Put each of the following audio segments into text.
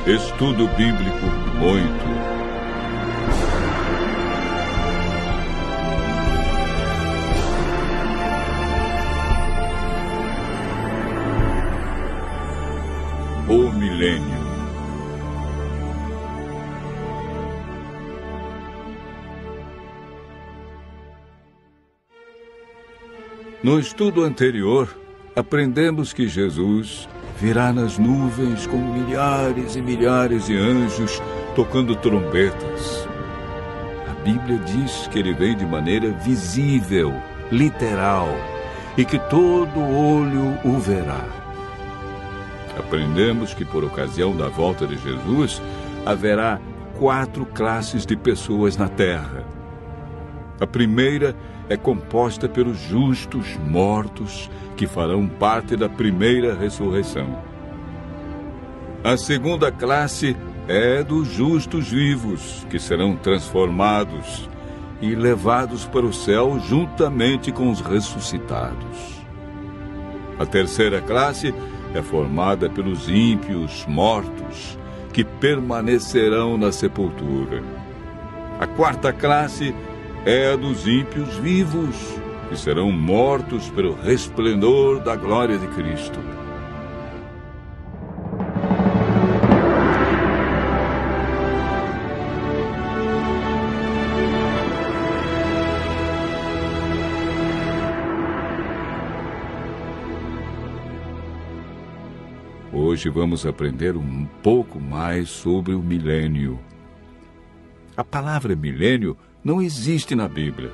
Estudo Bíblico 8. O milênio. No estudo anterior, aprendemos que Jesus virá nas nuvens com milhares e milhares de anjos tocando trombetas. A Bíblia diz que ele vem de maneira visível, literal, e que todo olho o verá. Aprendemos que por ocasião da volta de Jesus, haverá 4 classes de pessoas na terra. A primeira é composta pelos justos mortos, que farão parte da primeira ressurreição. A segunda classe é dos justos vivos, que serão transformados e levados para o céu juntamente com os ressuscitados. A terceira classe é formada pelos ímpios mortos, que permanecerão na sepultura. A quarta classe é a dos ímpios vivos, que serão mortos pelo resplendor da glória de Cristo. Hoje vamos aprender um pouco mais sobre o milênio. A palavra milênio não existe na Bíblia,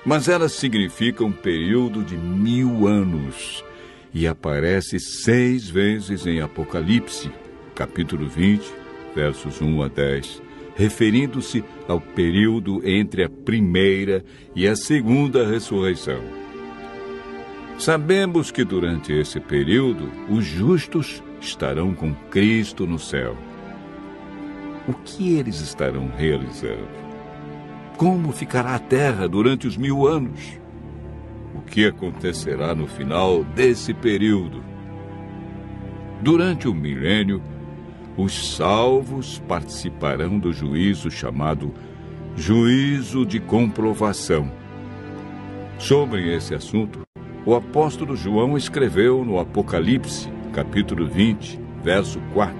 mas ela significa um período de 1000 anos e aparece 6 vezes em Apocalipse, capítulo 20, versos 1 a 10, referindo-se ao período entre a primeira e a segunda ressurreição. Sabemos que durante esse período, os justos estarão com Cristo no céu. O que eles estarão realizando? Como ficará a terra durante os 1000 anos? O que acontecerá no final desse período? Durante o milênio, os salvos participarão do juízo chamado juízo de comprovação. Sobre esse assunto, o apóstolo João escreveu no Apocalipse, capítulo 20, verso 4.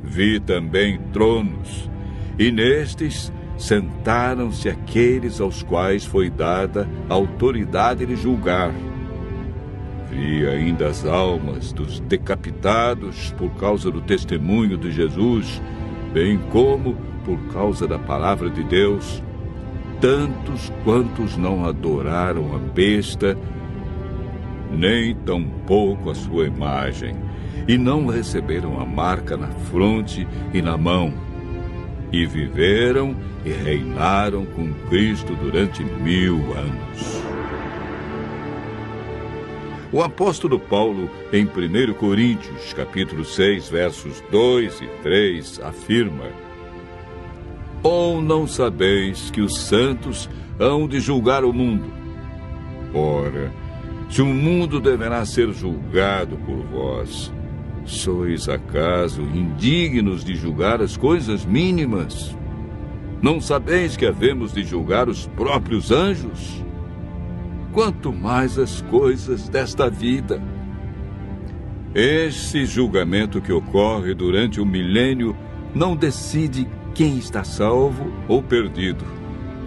Vi também tronos, e nestes sentaram-se aqueles aos quais foi dada a autoridade de julgar. Vi ainda as almas dos decapitados por causa do testemunho de Jesus, bem como por causa da palavra de Deus, tantos quantos não adoraram a besta, nem tampouco a sua imagem, e não receberam a marca na fronte e na mão, e viveram e reinaram com Cristo durante 1000 anos. O apóstolo Paulo, em 1 Coríntios, capítulo 6, versos 2 e 3, afirma: Ou não sabeis que os santos hão de julgar o mundo? Ora, se o mundo deverá ser julgado por vós, sois acaso indignos de julgar as coisas mínimas? Não sabeis que havemos de julgar os próprios anjos? Quanto mais as coisas desta vida. Esse julgamento que ocorre durante o milênio não decide quem está salvo ou perdido.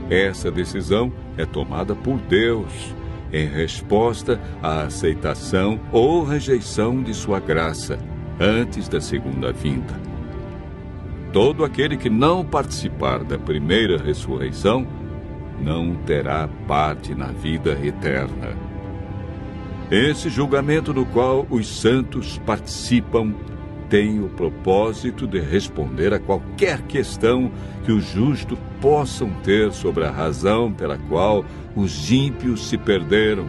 Essa decisão é tomada por Deus, em resposta à aceitação ou rejeição de sua graça, antes da segunda vinda. Todo aquele que não participar da primeira ressurreição não terá parte na vida eterna. Esse julgamento no qual os santos participam tem o propósito de responder a qualquer questão que os justos possam ter sobre a razão pela qual os ímpios se perderam,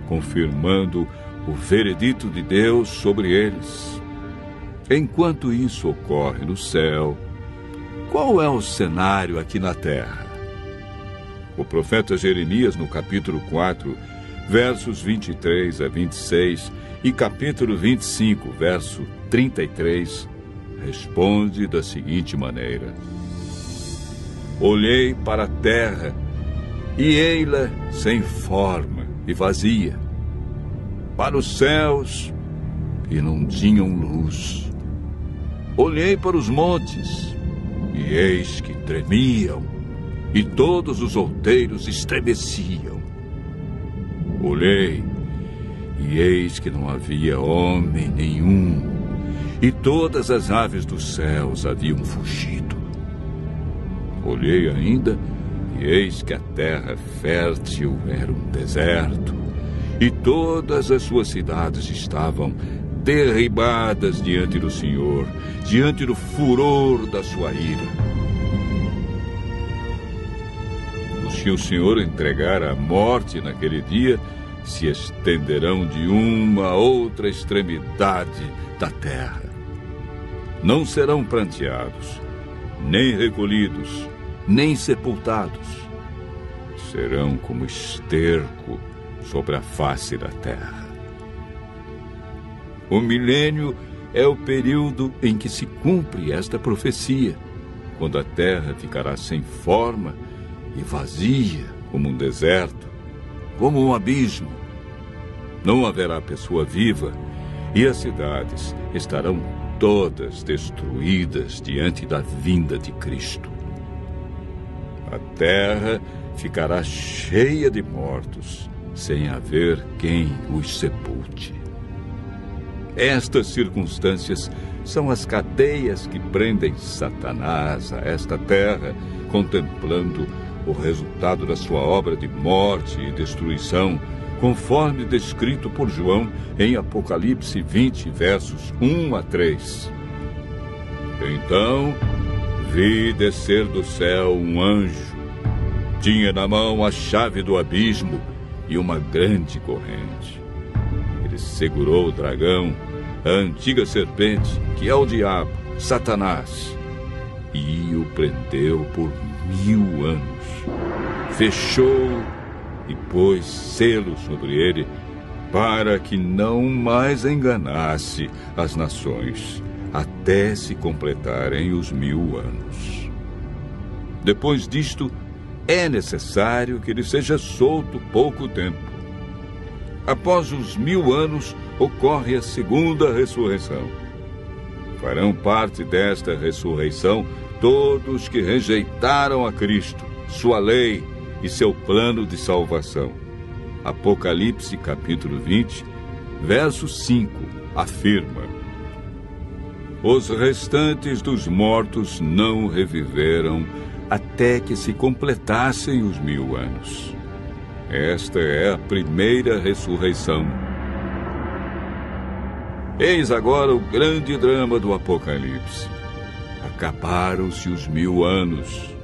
confirmando o veredito de Deus sobre eles. Enquanto isso ocorre no céu, qual é o cenário aqui na terra? O profeta Jeremias, no capítulo 4, versos 23 a 26, e capítulo 25, verso 33, responde da seguinte maneira: olhei para a terra, e ei-la sem forma e vazia. Para os céus, e não tinham luz. Olhei para os montes, e eis que tremiam, e todos os outeiros estremeciam. Olhei, e eis que não havia homem nenhum, e todas as aves dos céus haviam fugido. Olhei ainda, e eis que a terra fértil era um deserto, e todas as suas cidades estavam derribadas diante do Senhor, diante do furor da sua ira. Os que o Senhor entregar à morte naquele dia se estenderão de uma a outra extremidade da terra. Não serão pranteados, nem recolhidos, nem sepultados. Serão como esterco sobre a face da terra. O milênio é o período em que se cumpre esta profecia, quando a terra ficará sem forma e vazia como um deserto, como um abismo. Não haverá pessoa viva e as cidades estarão todas destruídas diante da vinda de Cristo. A terra ficará cheia de mortos, sem haver quem os sepulte. Estas circunstâncias são as cadeias que prendem Satanás a esta terra, contemplando o resultado da sua obra de morte e destruição, conforme descrito por João em Apocalipse 20, versos 1 a 3. Então vi descer do céu um anjo. Tinha na mão a chave do abismo e uma grande corrente. Ele segurou o dragão, a antiga serpente, que é o diabo, Satanás, e o prendeu por 1000 anos. Fechou e pôs selo sobre ele, para que não mais enganasse as nações, até se completarem os 1000 anos. Depois disto, é necessário que ele seja solto pouco tempo. Após os 1000 anos, ocorre a segunda ressurreição. Farão parte desta ressurreição todos que rejeitaram a Cristo, sua lei e seu plano de salvação. Apocalipse capítulo 20, verso 5, afirma: os restantes dos mortos não reviveram até que se completassem os 1000 anos. Esta é a primeira ressurreição. Eis agora o grande drama do Apocalipse. Acabaram-se os 1000 anos.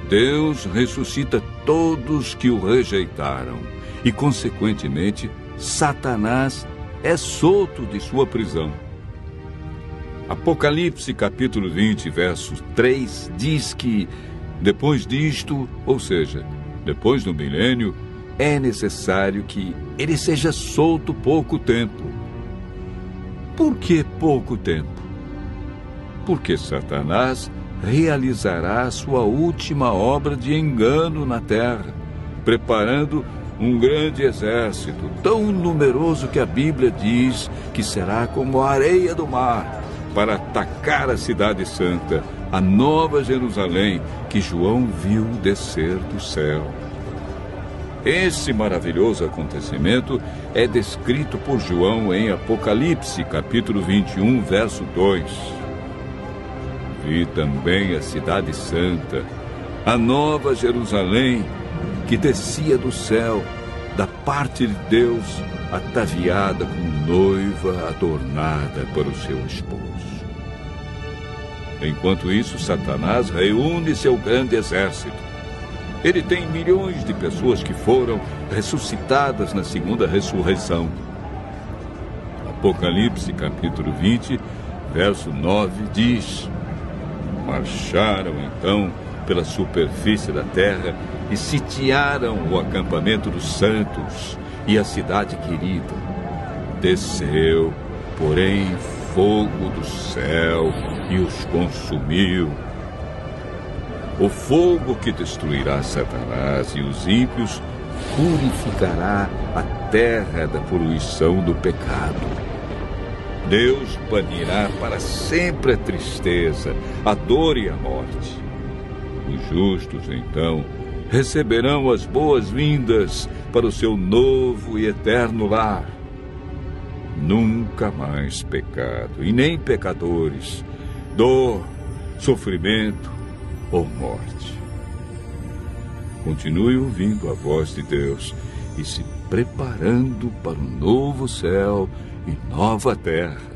Deus ressuscita todos que o rejeitaram e, consequentemente, Satanás é solto de sua prisão. Apocalipse capítulo 20, verso 3, diz que, depois disto, ou seja, depois do milênio, é necessário que ele seja solto pouco tempo. Por que pouco tempo? Porque Satanás realizará a sua última obra de engano na terra, preparando um grande exército, tão numeroso que a Bíblia diz que será como a areia do mar, para atacar a cidade santa, a nova Jerusalém, que João viu descer do céu. Esse maravilhoso acontecimento é descrito por João em Apocalipse, capítulo 21, verso 2. Vi também a cidade santa, a nova Jerusalém, que descia do céu, da parte de Deus, ataviada como noiva adornada para o seu esposo. Enquanto isso, Satanás reúne seu grande exército. Ele tem milhões de pessoas que foram ressuscitadas na segunda ressurreição. Apocalipse, capítulo 20, verso 9, diz: marcharam, então, pela superfície da terra e sitiaram o acampamento dos santos e a cidade querida. Desceu, porém, fogo do céu e os consumiu. O fogo que destruirá Satanás e os ímpios purificará a terra da poluição do pecado. Deus banirá para sempre a tristeza, a dor e a morte. Os justos, então, receberão as boas-vindas para o seu novo e eterno lar. Nunca mais pecado, e nem pecadores, dor, sofrimento ou morte. Continue ouvindo a voz de Deus e se preparando para um novo céu e nova terra,